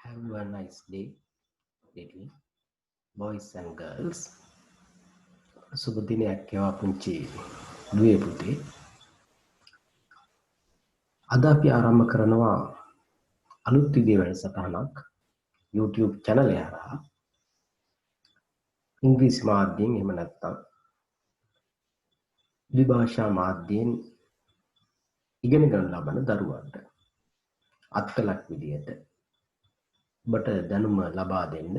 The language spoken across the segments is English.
Have a nice day, little boys and girls. සුබ දිනයක් වේවා පුංචි දුවේ පුතේ. අද අපි ආරම්භ කරනවා අලුත් විදිහේ වැඩසටහනක් YouTube channel එක හරහා. ඉංග්‍රීසි මාධ්‍යයෙන් එහෙම නැත්නම් ද්විභාෂා මාධ්‍යයෙන් ඉගෙන ගන්න ලබන දරුවන්ට අත්කලක් විදියට ඔබට දැනුම ලබා දෙන්න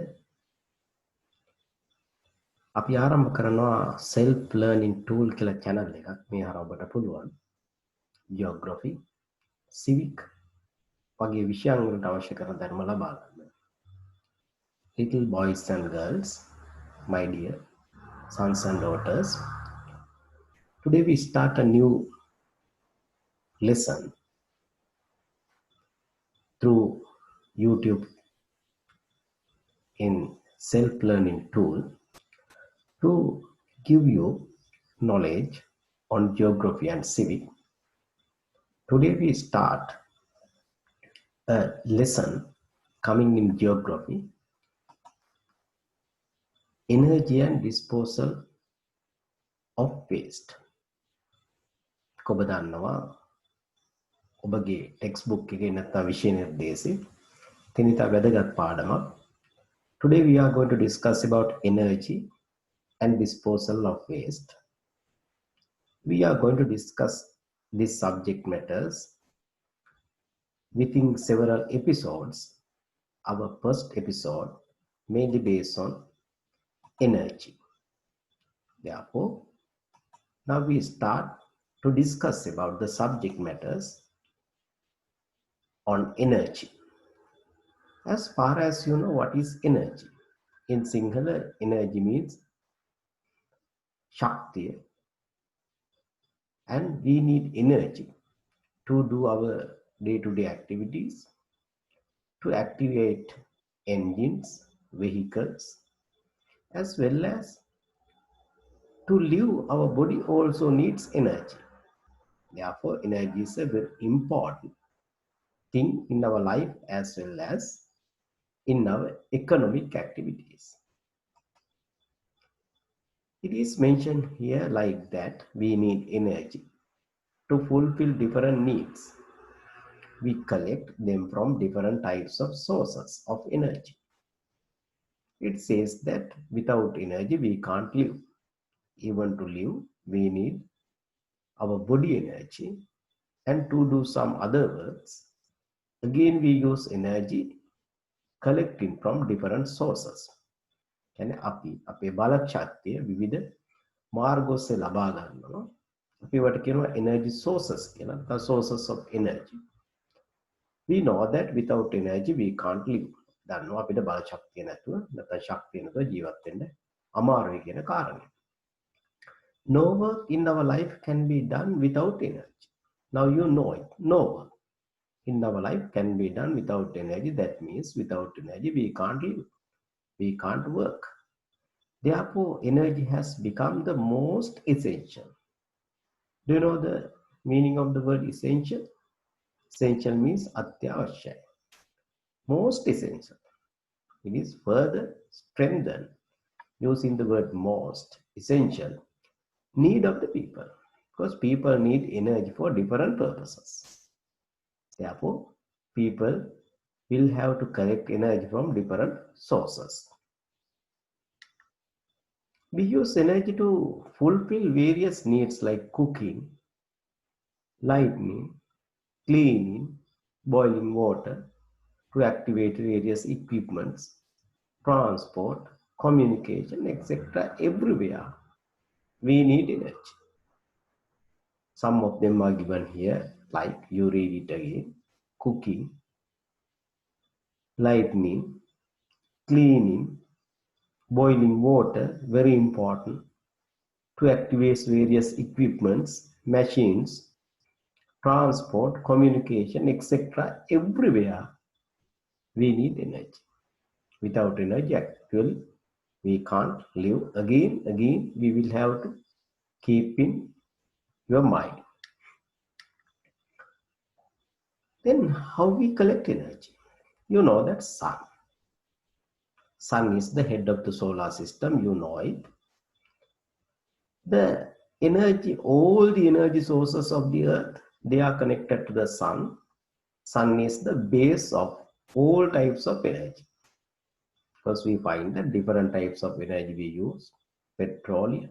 අපි ආරම්භ කරනවා self learning tool කියලා channel එකක්. මේ හරහා ඔබට පුළුවන් geography, civic වගේ විෂයන් වලට අවශ්‍ය කරන ධර්ම ලබා ගන්න. Little boys and girls, my dear sons and daughters, today we start a new lesson through YouTube in self-learning tool to give you knowledge on geography and civic. Today we start a lesson coming in geography, energy and disposal of waste. ඔබ දන්නවා ඔබගේ text book එකේ නැත්නම් විෂය නිර්දේශේ තනිත වැදගත් පාඩමක්. Today we are going to discuss about energy and disposal of waste. We are going to discuss this subject matters within several episodes. Our first episode mainly based on energy. Therefore, now we start to discuss about the subject matters on energy. As far as you know what is energy, in Sinhala energy means Shaktiya, and we need energy to do our day-to-day activities, to activate engines, vehicles, as well as to live. Our body also needs energy. Therefore, energy is a very important thing in our life as well as in our economic activities. It is mentioned here like that we need energy to fulfill different needs. We collect them from different types of sources of energy. It says that without energy we can't live. Even to live, we need our body energy, and to do some other works, again we use energy collecting from different sources. කියන්නේ අපි අපේ බලක් ශක්තිය විවිධ මාර්ග ඔස්සේ ලබා ගන්නවා. අපි වට කියනවා energy sources කියලා. The sources of energy. We know that without energy we can't live. දන්නවා අපිට බල ශක්තිය නැතුව නැත්නම් ශක්තිය නැතුව ජීවත් වෙන්න අමාරුයි කියන කාරණය. No work in our life can be done without energy. Now you know it. No work in our life can be done without energy. That means without energy we can't live. We can't work. Therefore, energy has become the most essential. Do you know the meaning of the word essential? Essential means atyavasya. Most essential. It is further strengthened using the word most essential. Need of the people, because people need energy for different purposes. Therefore, people will have to collect energy from different sources. We use energy to fulfill various needs like cooking, lighting, cleaning, boiling water, to activate various equipments, transport, communication, etc. Everywhere we need energy. Some of them are given here, like you read it again: cooking, lighting, cleaning, boiling water, very important, to activate various equipments, machines, transport, communication, etc. Everywhere we need energy. Without energy, actually, we can't live. Again, we will have to keep in your mind. Then how we collect energy? You know that sun is the head of the solar system, you know it. The energy, all the energy sources of the earth, they are connected to the sun. Sun is the base of all types of energy. First, we find that different types of energy we use: petroleum,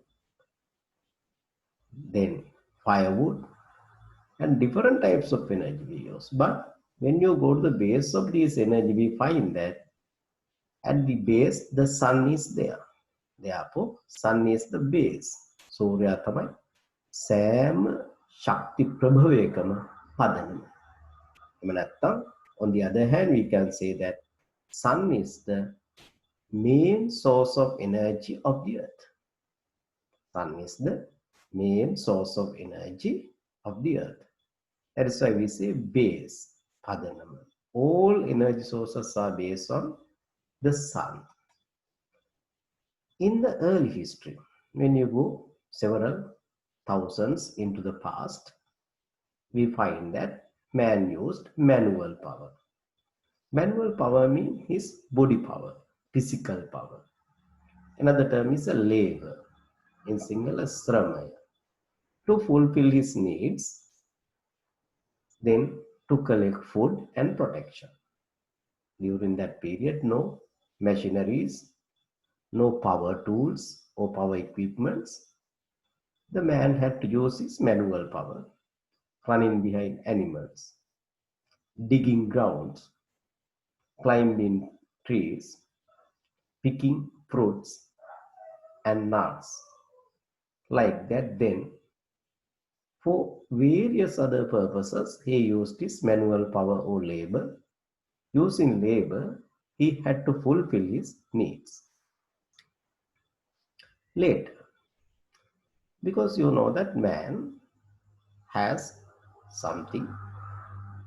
then firewood, and different types of energy we use. But when you go to the base of this energy, we find that at the base, the sun is there. Therefore, sun is the base. Surya තමයි සෑම ශක්ති ප්‍රභවයකම පදනම. එහෙම නැත්නම්, on the other hand, we can say that sun is the main source of energy of the earth. Sun is the main source of energy of the earth. That is why we say base, padanama. All energy sources are based on the sun. In the early history, when you go several thousands into the past, we find that man used manual power. Manual power means his body power, physical power. Another term is a labor, in singular sramaya, to fulfill his needs, then to collect food and protection. During that period, no machineries, no power tools or power equipments. The man had to use his manual power, running behind animals, digging grounds, climbing trees, picking fruits and nuts. Like that, then, for various other purposes, he used his manual power or labor. Using labor, he had to fulfill his needs. Later, because you know that man has something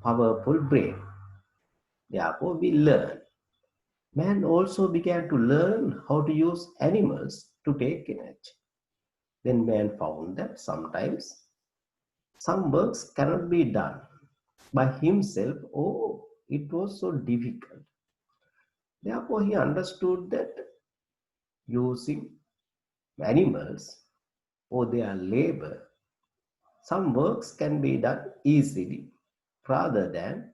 powerful brain, therefore we learn. Man also began to learn how to use animals to take energy. Then man found that sometimes some works cannot be done by himself, or it was so difficult. Therefore he understood that using animals or their labor, some works can be done easily rather than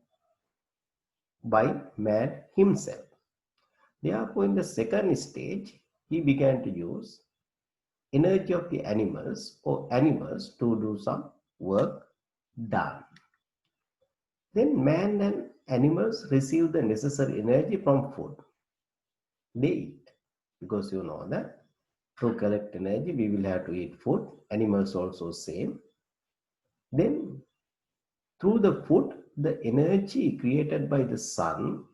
by man himself. Therefore, in the second stage, he began to use energy of the animals or animals to do some work done. Then man and animals receive the necessary energy from food. They eat, because you know that to collect energy, we will have to eat food. Animals also same. Then through the food, the energy created by the sun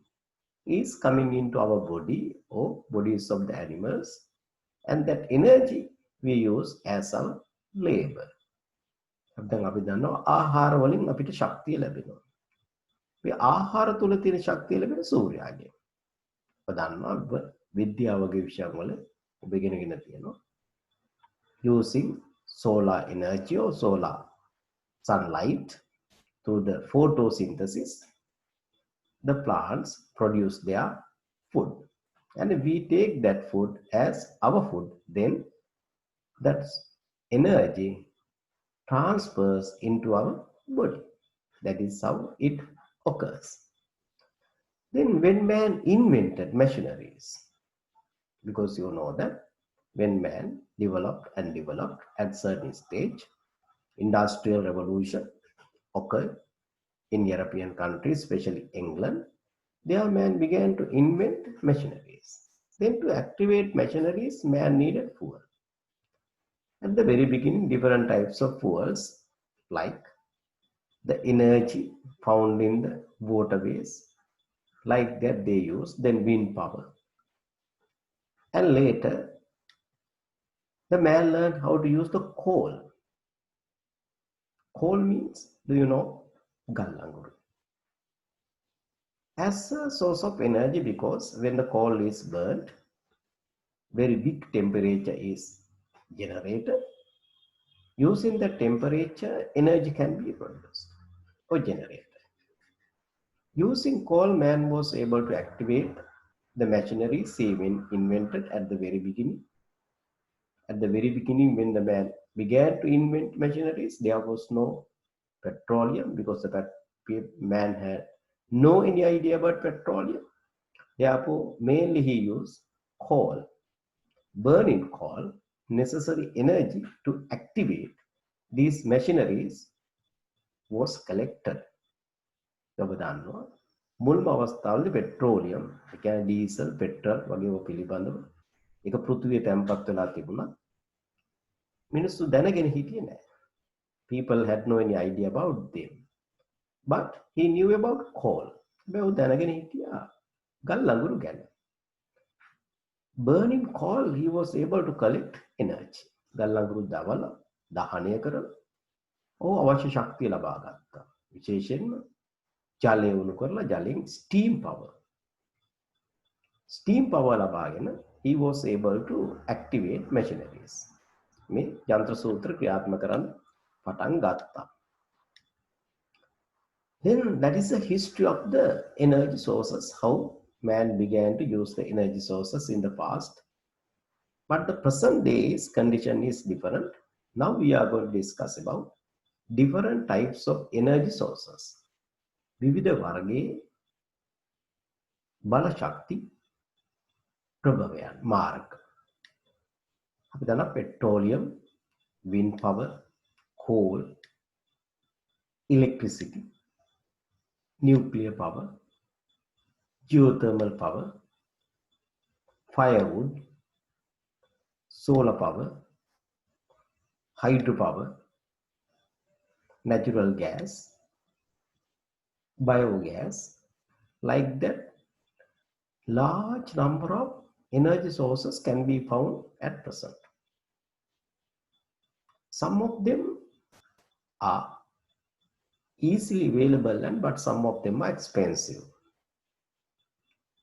is coming into our body or bodies of the animals, and that energy we use as our labor. දැන් අපි දන්නවා ආහාර වලින් අපිට ශක්තිය ලැබෙනවා. මේ ආහාර තුල තියෙන ශක්තිය ලැබෙන සූර්යාගෙන්. ඔබ දන්නවා විද්‍යාව වගේ විෂයන් වල ඔබ ඉගෙනගෙන තියෙනවා. Using solar energy or solar sunlight through the photosynthesis, the plants produce their food, and we take that food as our food. Then that energy transfers into our body. That is how it occurs. Then when man invented machineries, because you know that when man developed at certain stage, industrial revolution occurred in European countries, especially England. There man began to invent machineries. Then to activate machineries, man needed fuel. At the very beginning, different types of fuels, like the energy found in the waterways, like that they use, then wind power. And later, the man learned how to use the coal. Coal means, do you know, gallanguru. As a source of energy, because when the coal is burnt, very big temperature is generated. Using the temperature, energy can be produced or generated. Using coal, man was able to activate the machinery he invented at the very beginning. At the very beginning, when the man began to invent machineries, there was no petroleum because the man had no any idea about petroleum. Therefore, mainly he used coal, burning coal, necessary energy to activate these machineries was collected. ඔබ දන්නවා මුල්ම අවස්ථාවේදී petroleum ඒ කියන්නේ diesel petrol වගේ ඒවා පිළිබඳව ඒක පෘථිවියේ තැන්පත් වෙලා තිබුණා මිනිස්සු දැනගෙන හිටියේ නැහැ. People had no any idea about them, but he knew about coal. හැබැයි ਉਹ දැනගෙන හිටියා ගල් අඟුරු ගැන. Burning coal, he was able to collect energy. ගල් අඟුරු දවලා දහනය කරලා ਉਹ අවශ්‍ය ශක්තිය ලබා ගත්තා. විශේෂයෙන්ම ජලය උණු කරලා ජලයෙන් steam power. Steam power ලබාගෙන he was able to activate machineries. මේ යන්ත්‍ර සූත්‍ර ක්‍රියාත්මක කරන්න පටන් ගත්තා. Then that is the history of the energy sources, how man began to use the energy sources in the past. But the present day's condition is different. Now we are going to discuss about different types of energy sources. විවිධ වර්ගයේ බල ශක්ති ප්‍රභවයන් මාර්ග. අපි දන්නා petroleum, wind power, coal, electricity, nuclear power, geothermal power, firewood, solar power, hydropower, natural gas, biogas. Like that, large number of energy sources can be found at present. Some of them are easily available, but some of them are expensive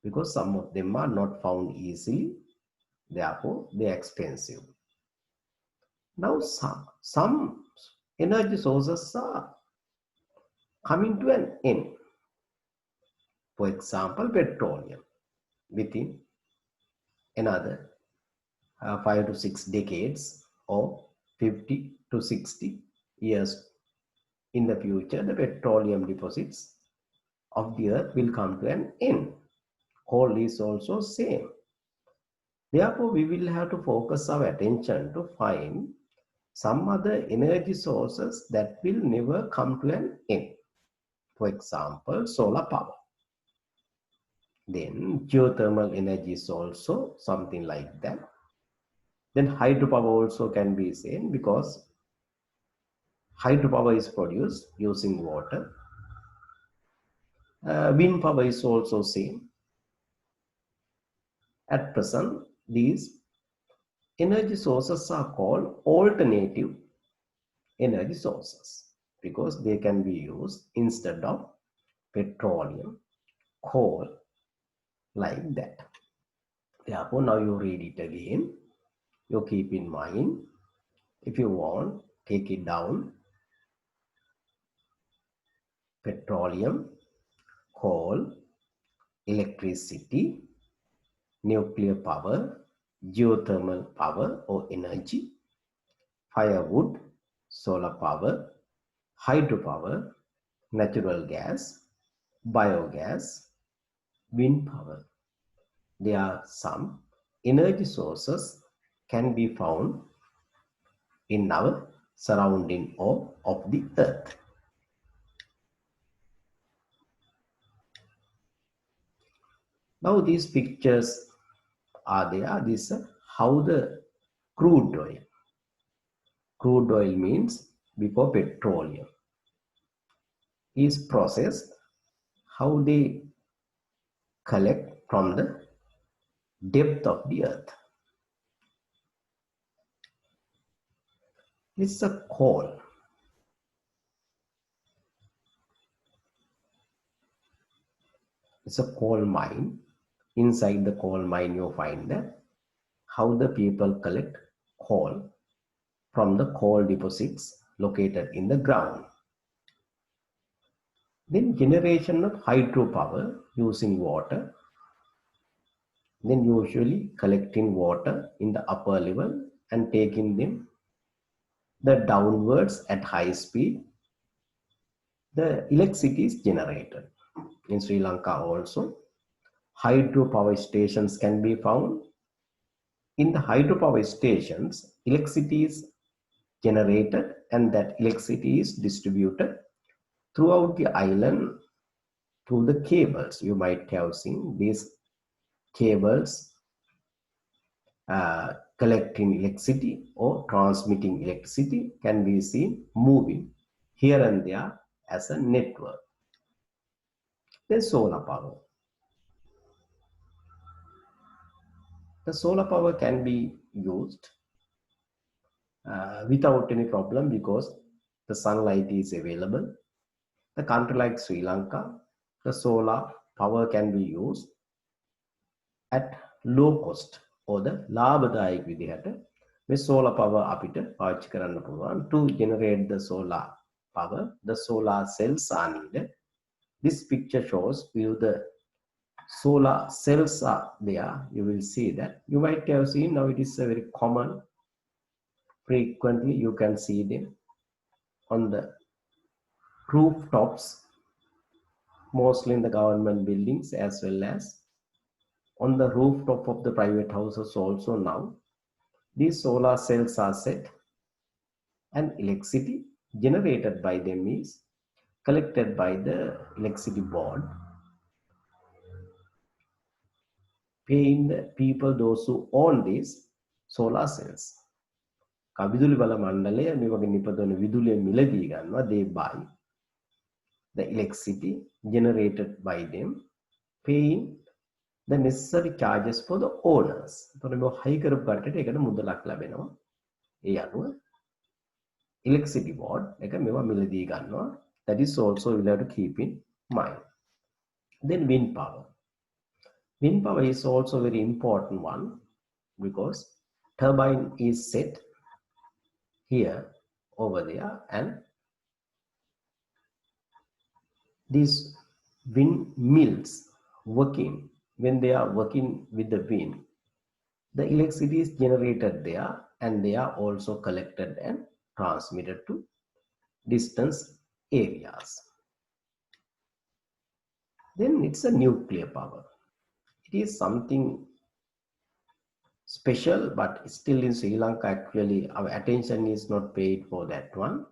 because some of them are not found easily, therefore they are expensive. Now some energy sources are coming to an end. For example, petroleum. Within another 5 to 6 decades or 50 to 60 years in the future, the petroleum deposits of the earth will come to an end. Coal is also same. Therefore, we will have to focus our attention to find some other energy sources that will never come to an end. For example, solar power. Then geothermal energy is also something like that. Then hydropower also can be same because hydropower is produced using water. Wind power is also same. At present, these energy sources are called alternative energy sources because they can be used instead of petroleum, coal, like that. Therefore, now you read it again. You keep in mind. If you want, take it down. Petroleum, coal, electricity, nuclear power, geothermal power or energy, firewood, solar power, hydropower, natural gas, biogas, wind power. There are some energy sources can be found in our surrounding or of the earth. Now these pictures are there. This is how the crude oil. Crude oil means before petroleum is processed, how they collect from the depth of the earth. This is a coal. It's a coal mine. Inside the coal mine, you find that how the people collect coal from the coal deposits located in the ground. Then generation of hydropower using water. Then usually collecting water in the upper level and taking them the downwards at high speed. The electricity is generated. In Sri Lanka also, hydropower stations can be found. In the hydropower stations, electricity is generated and that electricity is distributed throughout the island through the cables. You might have seen these cables collecting electricity or transmitting electricity can be seen moving here and there as a network. Then solar power. The solar power can be used without any problem because the sunlight is available. The country like Sri Lanka, the solar power can be used at low cost or the ලාභදායක විදිහට මේ solar power අපිට පාවිච්චි කරන්න පුළුවන්. To generate the solar power, the solar cells are needed. This picture shows you the solar cells are there. You will see that. You might have seen now it is a very common. Frequently you can see them on the rooftops, mostly in the government buildings as well as on the rooftop of the private houses also now. These solar cells are set and electricity generated by them is collected by the electricity board, paying the people, those who own these solar cells. කවිදුලි බල මණ්ඩලය මේ වගේ නිපදවන විදුලිය මිලදී ගන්නවා. They buy the electricity generated by them, paying the necessary charges for the owners. එතකොට මේ හයි කරපු කටට ඒකට මුදලක් ලැබෙනවා. ඒ අනුව electricity board එක මේවා මිලදී ගන්නවා. That is also we have to keep in mind. Then wind power. Wind power is also very important one because turbine is set here, over there, and these windmills working, when they are working with the wind, the electricity is generated there and they are also collected and transmitted to distance areas. Then it's a nuclear power. It is something special, but still in Sri Lanka actually our attention is not paid for that one.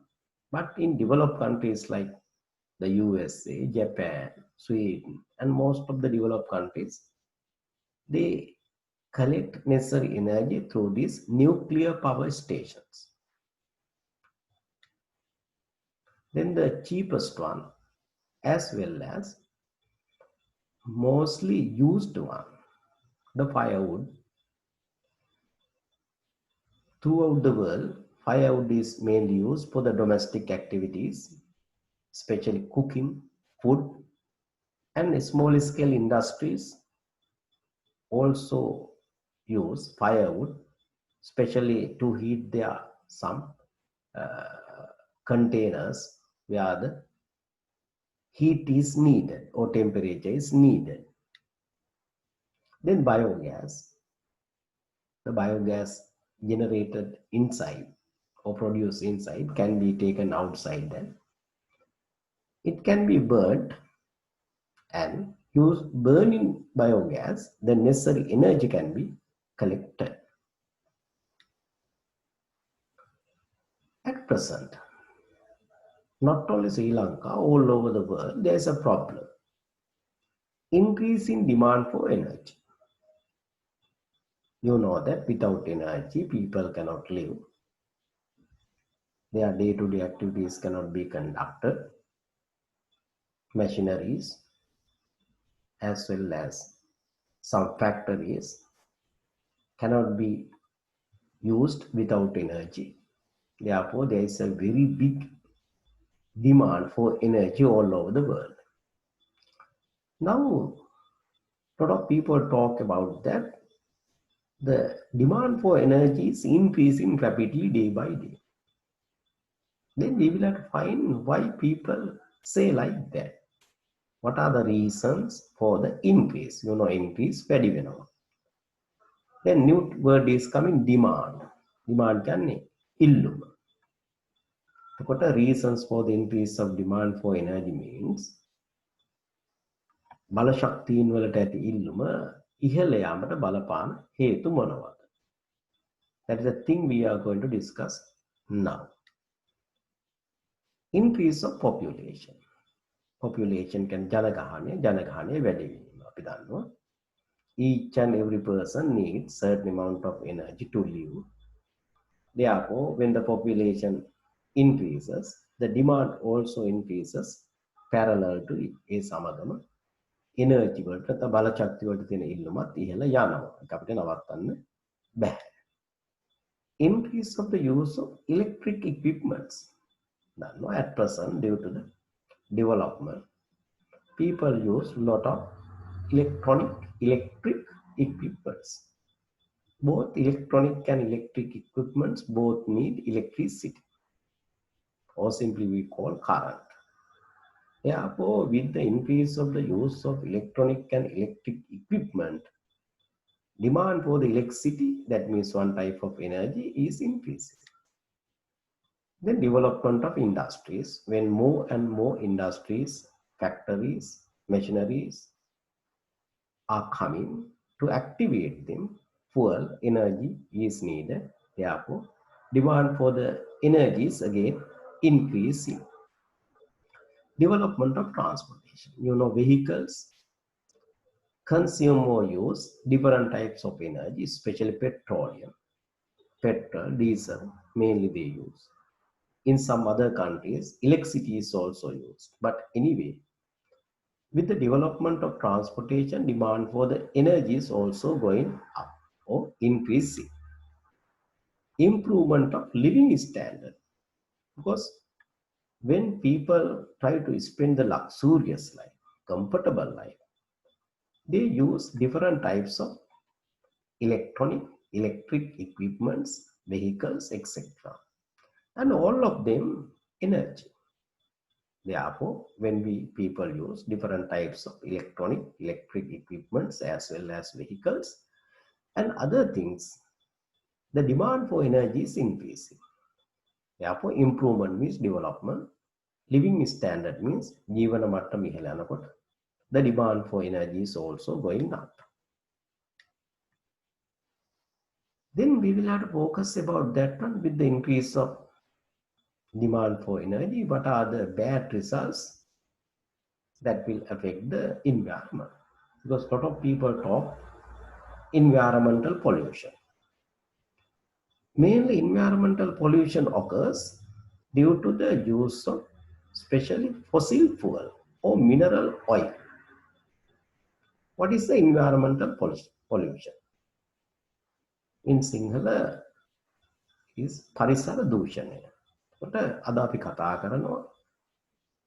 But in developed countries like the USA, Japan, Sweden, and most of the developed countries, they collect necessary energy through these nuclear power stations. Then the cheapest one, as well as mostly used one, the firewood. Throughout the world, firewood is mainly used for the domestic activities, especially cooking, food, and small scale industries also use firewood, especially to heat their some containers where the heat is needed or temperature is needed. Then biogas. The biogas generated inside or produced inside can be taken outside. Then it can be burnt, and use burning biogas, the necessary energy can be collected. At present, not only Sri Lanka, all over the world, there is a problem. Increasing demand for energy. You know that without energy, people cannot live. Their day-to-day activities cannot be conducted. Machineries, as well as some factories, cannot be used without energy. Therefore, there is a very big demand for energy all over the world. Now, a lot of people talk about that the demand for energy is increasing rapidly day by day. Then we will have to find why people say like that. What are the reasons for the increase? Increase වැඩි වෙනවා. Then new word is coming, demand. Demand කියන්නේ ඉල්ලුම. එතකොට reasons for the increase of demand for energy means බල ශක්තියින් වලට ඇති ඉල්ලුම ඉහළ යාමට බලපාන හේතු මොනවාද? That is the thing we are going to discuss now. Increase of population. Population can ජනගහනය වැඩි වීම. අපි දන්නවා. Each and every person needs certain amount of energy to live. Therefore, when the population increases, the demand also increases parallel to it. ඒ සමගම energy වලට නැත්නම් බල ශක්තිය වලට තියෙන ඉල්ලුමත් ඉහළ යනවා. ඒක අපිට නවත්තන්න බෑ. Increase of the use of electric equipments. Now, at present, due to the development, people use a lot of electric equipments. Both electronic and electric equipments both need electricity, or simply we call current. Therefore, with the increase of the use of electronic and electric equipment, demand for the electricity, that means one type of energy, is increasing. The development of industries, when more and more industries, factories, machineries are coming, to activate them, fuel energy is needed. Therefore, demand for the energy is again increasing. Development of transportation. Vehicles consume or use different types of energy, especially petroleum. Petrol, diesel, mainly they use. In some other countries, electricity is also used. But anyway, with the development of transportation, demand for the energy is also going up or increasing. Improvement of living standard. Because when people try to spend the luxurious life, comfortable life, they use different types of electric equipments, vehicles, etc. And all of them energy. Therefore, when people use different types of electric equipments as well as vehicles and other things, the demand for energy is increasing. Therefore, improvement means development. Living standard means ජීවන මට්ටම ඉහළ යනකොට the demand for energy is also going up. Then we will have to focus about that one. With the increase of demand for energy, what are the bad results that will affect the environment? Because a lot of people talk environmental pollution. Mainly environmental pollution occurs due to the use of especially fossil fuel or mineral oil. What is the environmental pollution? In Sinhala is පරිසර දූෂණය. අද අපි කතා කරනවා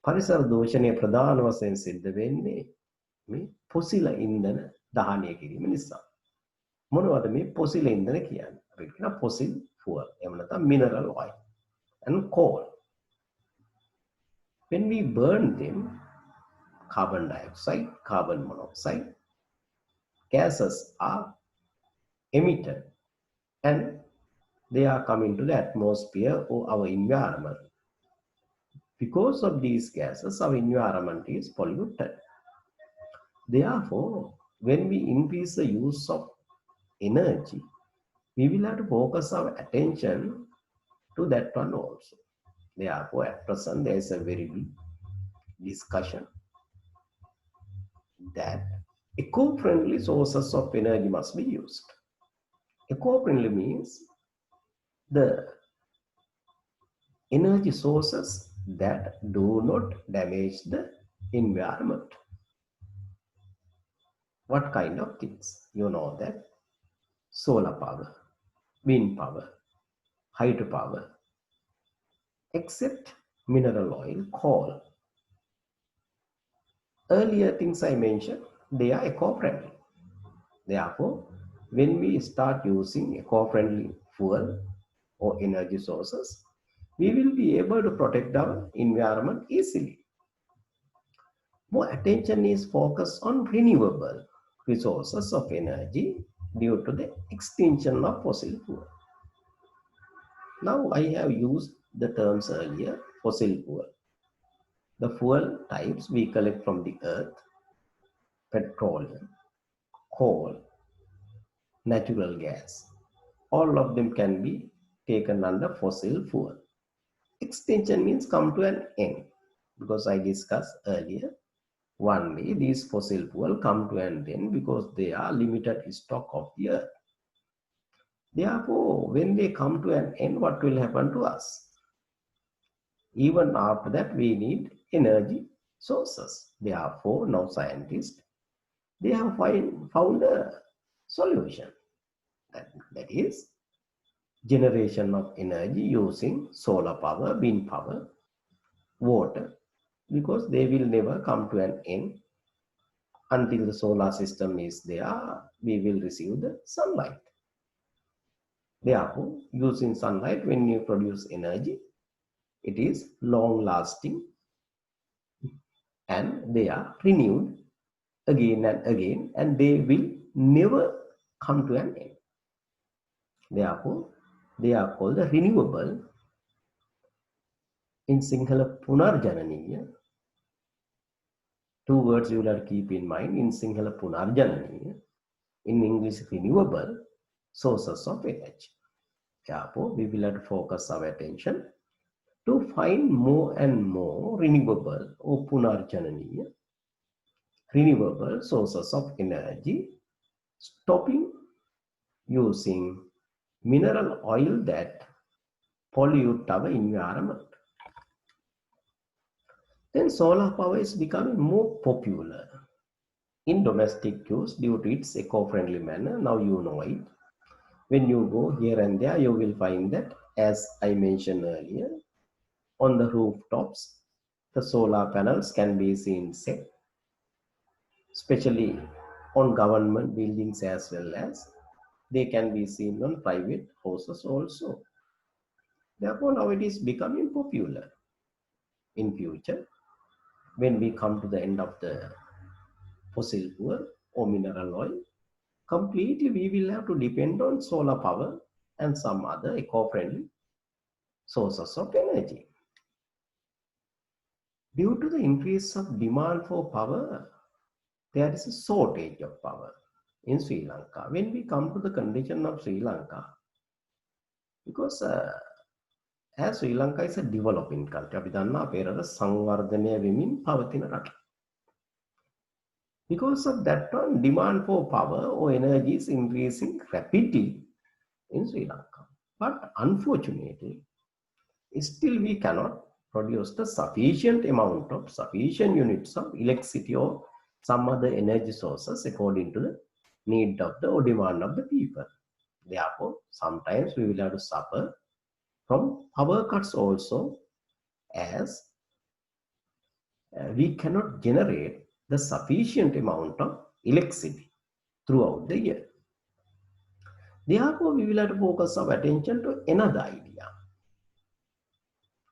පරිසර දූෂණය ප්‍රධාන වශයෙන් සිද්ධ වෙන්නේ මේ පොසිල ඉන්ධන දහනය කිරීම නිසා. මොනවද මේ පොසිල ඉන්ධන කියන්නේ? අපි කියන fossil fuel, එහෙම නැත්නම් mineral oil and coal. When we burn them, carbon dioxide, carbon monoxide, gases are emitted and they are coming to the atmosphere or our environment. Because of these gases, our environment is polluted. Therefore, when we increase the use of energy, we will have to focus our attention to that one also. Therefore, at present, there is a very big discussion that eco-friendly sources of energy must be used. Eco-friendly means the energy sources that do not damage the environment. What kind of things? You know that solar power, wind power, hydropower, except mineral oil, coal. Earlier things I mentioned, they are eco-friendly. Therefore, when we start using eco-friendly fuel or energy sources, we will be able to protect our environment easily. More attention is focused on renewable resources of energy due to the extinction of fossil fuel. Now I have used the terms earlier, fossil fuel. The fuel types we collect from the earth: petroleum, coal, natural gas. All of them can be taken under fossil fuel. Extinction means come to an end, because I discussed earlier, one day these fossil fuel come to an end because they are limited stock of the earth. Therefore, when they come to an end, what will happen to us? Even after that, we need energy sources. Therefore, now scientists, they have found a solution. That is generation of energy using solar power, wind power, water, because they will never come to an end. Until the solar system is there, we will receive the sunlight. Therefore, using sunlight, when you produce energy, it is long lasting and they are renewed again and again, and they will never come to an end. Therefore, they are called the renewable. In Sinhala, Punarjananiya. Two words you will have to keep in mind. In Sinhala, Punarjananiya. In English, renewable sources of energy. Therefore, we will have to focus our attention to find more and more renewable or Punarjananiya, renewable sources of energy, stopping using mineral oil that pollute our environment. Then solar power is becoming more popular in domestic use due to its eco-friendly manner. Now you know it. When you go here and there, you will find that, as I mentioned earlier, on the rooftops, the solar panels can be seen set, especially on government buildings as well as they can be seen on private houses also. Therefore, now it is becoming popular. In future, when we come to the end of the fossil fuel or mineral oil, completely we will have to depend on solar power and some other eco-friendly sources of energy. Due to the increase of demand for power, there is a shortage of power in Sri Lanka. When we come to the condition of Sri Lanka, because as Sri Lanka is a developing country, අපි දන්නා අපේ රට සංවර්ධනය වෙමින් පවතින රට. Because of that one, demand for power or energy is increasing rapidly in Sri Lanka. But unfortunately, still we cannot produce the sufficient units of electricity or some other energy sources according to the need of the or demand of the people. Therefore, sometimes we will have to suffer from power cuts also, as we cannot generate the sufficient amount of electricity throughout the year. Therefore, we will have to focus our attention to another idea.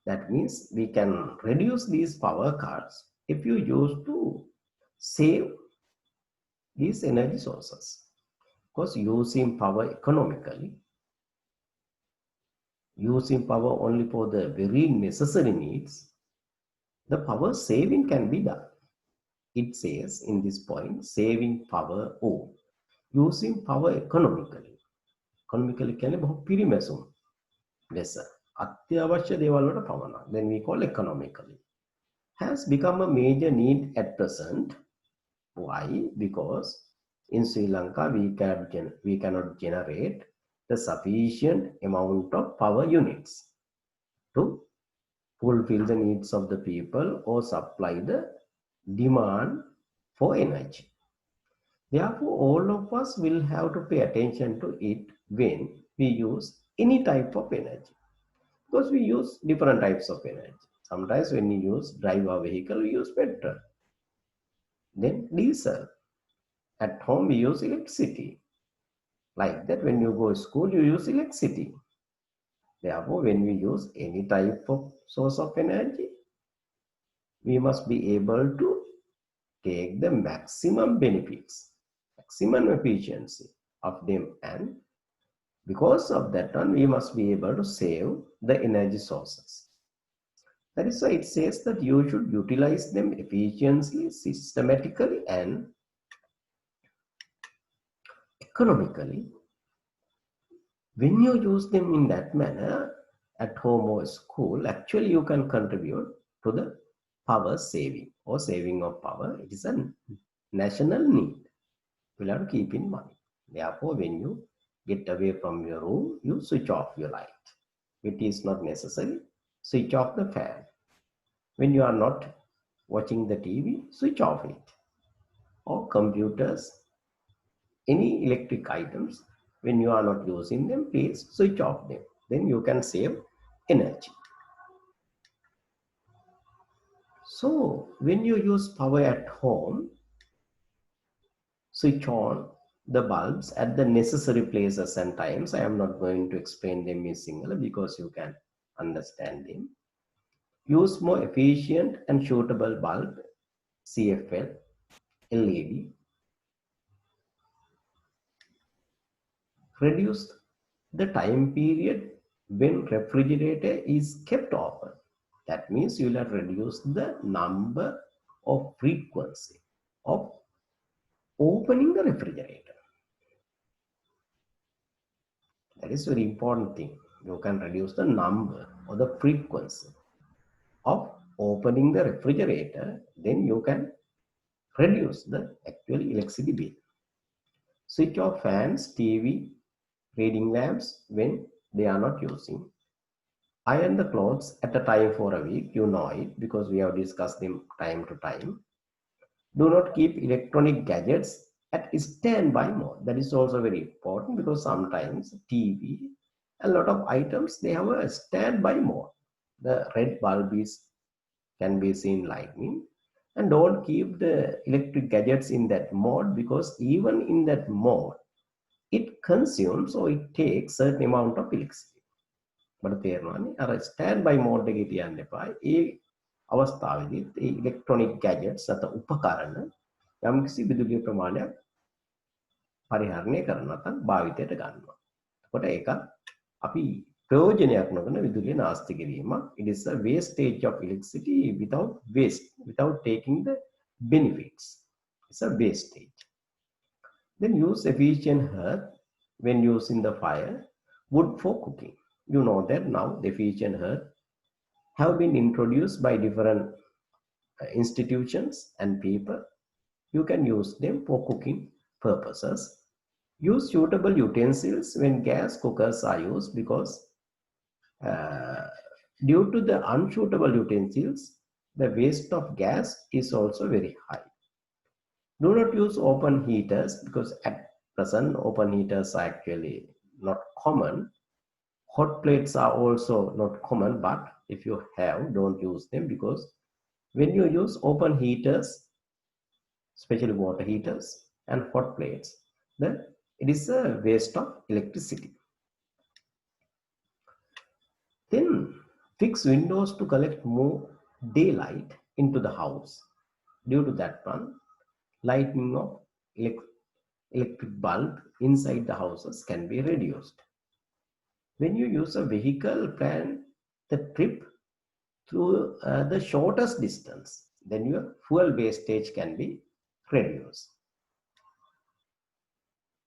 That means we can reduce these power cuts if you use to save these energy sources. Because using power economically, using power only for the very necessary needs, the power saving can be done. It says in this point, saving power or using power economically. Economically කියන්නේ බොහෝ පිරිමැසුම් ලෙස අත්‍යවශ්‍ය දේවල් වලට පමණක්, then we call economically, has become a major need at present. Why? Because in Sri Lanka we cannot generate the sufficient amount of power units to fulfill the needs of the people or supply the demand for energy. Therefore, all of us will have to pay attention to it when we use any type of energy, because we use different types of energy. Sometimes when we drive our vehicle, we use petrol, then diesel. At home, we use electricity. Like that, when you go to school, you use electricity. Therefore, when we use any type of source of energy, we must be able to take the maximum benefits, maximum efficiency of them, and because of that one, we must be able to save the energy sources. That is why it says that you should utilize them efficiently, systematically, and economically. When you use them in that manner, at home or school, actually you can contribute to the power saving or saving of power. It is a national need. You'll have to keep in mind. Therefore, when you get away from your room, you switch off your light. It is not necessary. Switch off the fan. When you are not watching the TV, switch off it. Or computers, any electric items, when you are not using them, please switch off them. Then you can save energy. So when you use power at home, switch on the bulbs at the necessary places and times. I am not going to explain them in singular because you can understand them. Use more efficient and suitable bulb, CFL, LED. Reduce the time period when refrigerator is kept open. That means you will have reduced the number of frequency of opening the refrigerator. That is very important thing. You can reduce the number or the frequency of opening the refrigerator, then you can reduce the actual electricity bill. Switch off fans, TV, reading lamps when they are not using. Iron the clothes at a time for a week. You know it because we have discussed them time to time. Do not keep electronic gadgets at standby mode. That is also very important because sometimes TV, a lot of items, they have a standby mode. The red bulb can be seen lightning, and don't keep the electric gadgets in that mode because even in that mode, it consumes or it takes certain amount of electricity. මට තේරෙනවානේ අර stand බයි mode එකේ තියන්න එපා. ඒ අවස්ථාවේදී ඒ ඉලෙක්ට්‍රොනික gadgets නැත්නම් උපකරණ යම්කිසි විදුලිය ප්‍රමාණයක් පරිහරණය කරනවා නැත්නම් භාවිතයට ගන්නවා. එතකොට ඒක අපි ප්‍රයෝජනයක් නොවන විදුලිය නාස්ති කිරීමක්. It is a wastage of electricity without taking the benefits. It's a wastage. Then use efficient hearth when using the fire, wood for cooking. You know that now the efficient hearth have been introduced by different institutions and people. You can use them for cooking purposes. Use suitable utensils when gas cookers are used because due to the unsuitable utensils, the waste of gas is also very high. Do not use open heaters because at present open heaters are actually not common. Hot plates are also not common, but if you have, don't use them because when you use open heaters, especially water heaters and hot plates, then it is a waste of electricity. Then fix windows to collect more daylight into the house. Due to that one, lighting of electric bulb inside the houses can be reduced. When you use a vehicle, plan the trip through the shortest distance, then your fuel wastage can be reduced.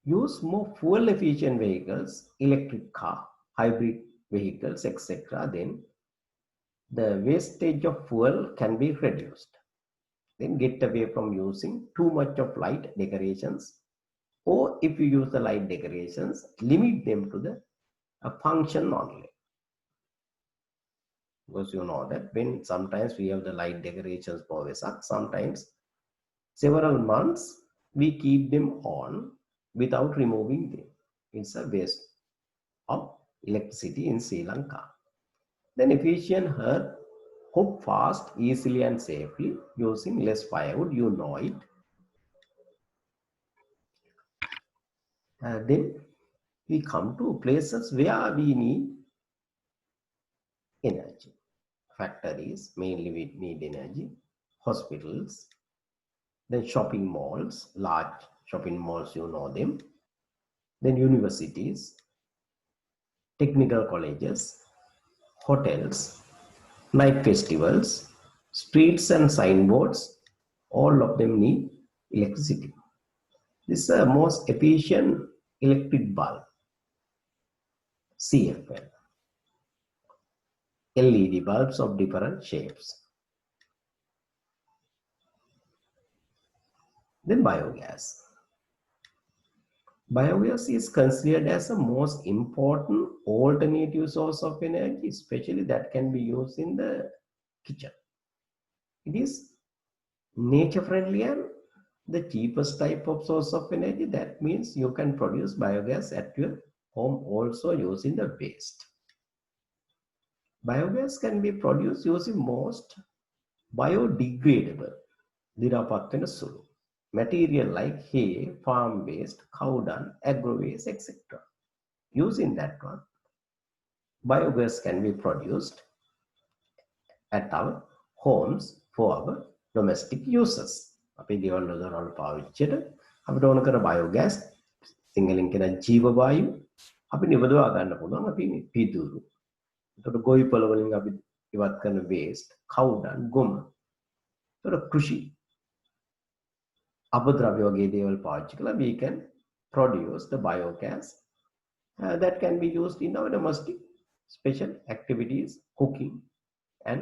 Use more fuel efficient vehicles, electric car, hybrid vehicles, etc. Then the wastage of fuel can be reduced. Then get away from using too much of light decorations, or if you use the light decorations, limit them to the function only. Because you know that when sometimes we have the light decorations for Vesak, sometimes several months we keep them on without removing them. It's a waste of electricity in Sri Lanka. Then efficient hearth, cook fast, easily and safely using less firewood. You know it. Then we come to places where we need energy. Factories, mainly we need energy. Hospitals, Then shopping malls, large shopping malls, you know them. Then universities, technical colleges, hotels, night festivals, streets and signboards, all of them need electricity. This is the most efficient electric bulb, CFL. LED bulbs of different shapes. Then biogas. Biogas is considered as the most important alternative source of energy, especially that can be used in the kitchen. It is nature friendly and the cheapest type of source of energy. That means you can produce biogas at your home also using the waste. Biogas can be produced using most biodegradable දිරාපත් සුළු material like hay, farm waste, cow dung, agro waste, etc. Using that one, biogas can be produced at our homes for our domestic uses. අපි දේවල් වල පාවිච්චියට අපිට ඕන කර biogas සිංහලෙන් කියන ජීව වායු අපි නිබදවා ගන්න පුළුවන් අපි පිදුරු. එතකොට ගොවිපළ වලින් අපි ඉවත් කරන waste, cow dung, ගොම. එතකොට කෘෂි අපද්‍රව්‍ය වගේ දේවල් පාවිච්චි කළා we can produce the biogas that can be used in our domestic special activities, cooking, and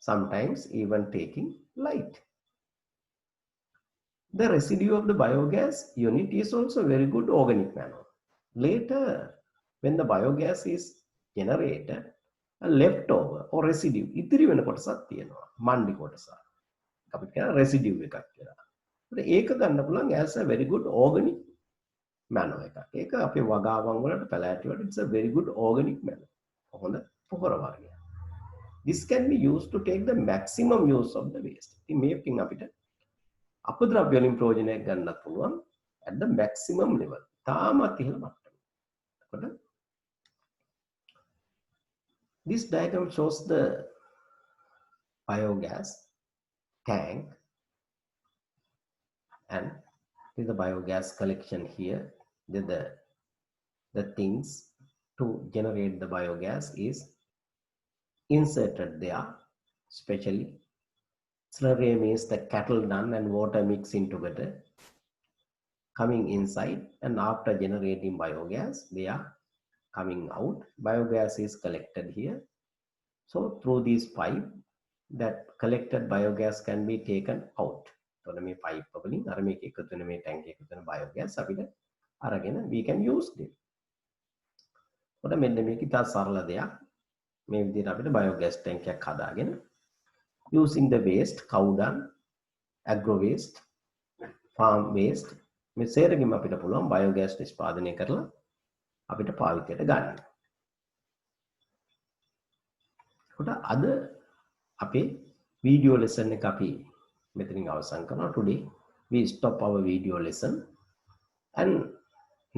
sometimes even taking light. The residue of the biogas unit is also very good organic manure. Later, when the biogas is generated, a leftover or residue, ඉතිරි වෙන කොටසක් තියෙනවා. මණ්ඩි කොටස. අපිට කියන residue එකක් කියලා. ඒක ගන්න පුළුවන් as a very good organic manure එකක්. ඒක අපේ වගාවන් වලට පැලෑටි වලට it's a very good organic manure. හොඳ පොහොර වර්ගයක්. This can be used to take the maximum use of the waste. ඉතින් මේකෙන් අපිට අපද්‍රව්‍ය වලින් ප්‍රයෝජනයක් ගන්නත් පුළුවන් at the maximum level. තාමත් ඉහළ මට්ටම. This diagram shows the biogas tank and with the biogas collection here. The things to generate the biogas is inserted there, especially slurry means the cattle dung and water mixing together coming inside, and after generating biogas they are coming out. Biogas is collected here, so through this pipe that collected biogas can be taken out. So මේ pipe වලින් අර මේක එකතු වෙන මේ tank එකතු වෙන biogas අපිට අරගෙන we can use it. ඔතන මෙන්න මේක ඉතා සරල දෙයක්. මේ විදිහට අපිට biogas tank එකක් හදාගෙන using the waste, cow dung, agro waste, farm waste මේ සේරගෙම අපිට පුළුවන් biogas නිෂ්පාදනය කරලා අපිට පාවිච්චියට ගන්න. කොට අද අපේ video lesson එක අපි මෙතනින් අවසන් කරනවා. Today we stop our video lesson and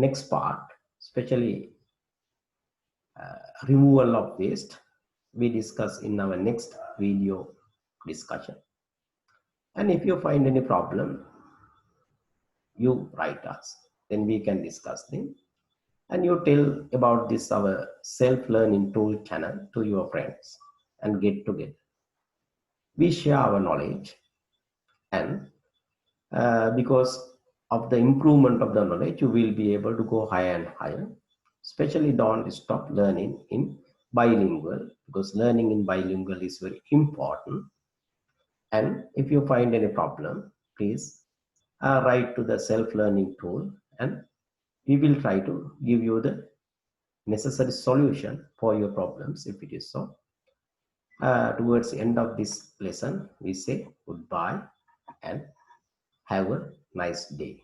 next part, especially removal of waste, we discuss in our next video discussion. And if you find any problem, you write us, then we can discuss them, and you tell about this our self-learning tool channel to your friends and get together. We share our knowledge, and because of the improvement of the knowledge, you will be able to go higher and higher. Especially don't stop learning in bilingual, because learning in bilingual is very important. And if you find any problem, please write to the self-learning tool, and we will try to give you the necessary solution for your problems if it is so. Towards the end of this lesson, we say goodbye and have a nice day.